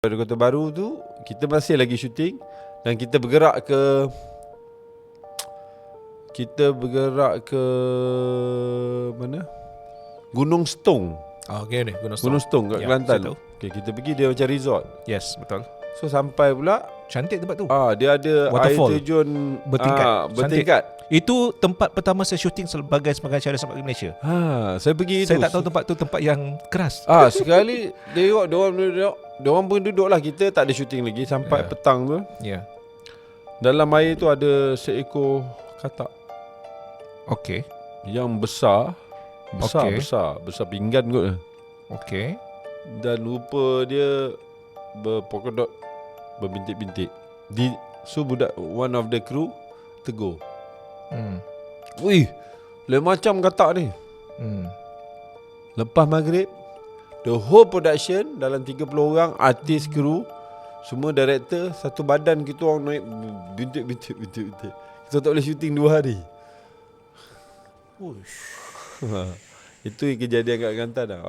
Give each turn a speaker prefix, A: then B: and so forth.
A: Pada Kota Baru tu kita masih lagi syuting dan kita bergerak ke mana? Gunung Stong.
B: Okay ni Gunung Stong.
A: Gunung Stong kat
B: Ya,
A: Kelantan.
B: saya tahu.
A: Okay, kita pergi dia macam resort.
B: Yes, betul.
A: So sampai pula
B: Cantik tempat tu.
A: dia ada
B: Waterfall.
A: air terjun
B: Bertingkat.
A: bertingkat.
B: Itu tempat pertama saya syuting sebagai cara sepak Malaysia.
A: Saya pergi
B: Saya
A: tu.
B: tak tahu tempat tu tempat yang keras.
A: Sekali tengok diorang pun duduk lah. Kita tak ada syuting lagi sampai petang tu.
B: Ya.
A: Dalam air tu ada seekor katak
B: Okey.
A: yang besar
B: Okey.
A: besar pinggan kot.
B: Okey.
A: Dan rupa dia berpolka dot, berbintik-bintik. So budak one of the crew tegur, wih, lain macam katak ni. Lepas maghrib, the whole production dalam 30 orang, artis, kru, semua director, satu badan kita orang naik bintik. Kita tak boleh syuting 2 hari. Itu kejadian kat Kelantan dah.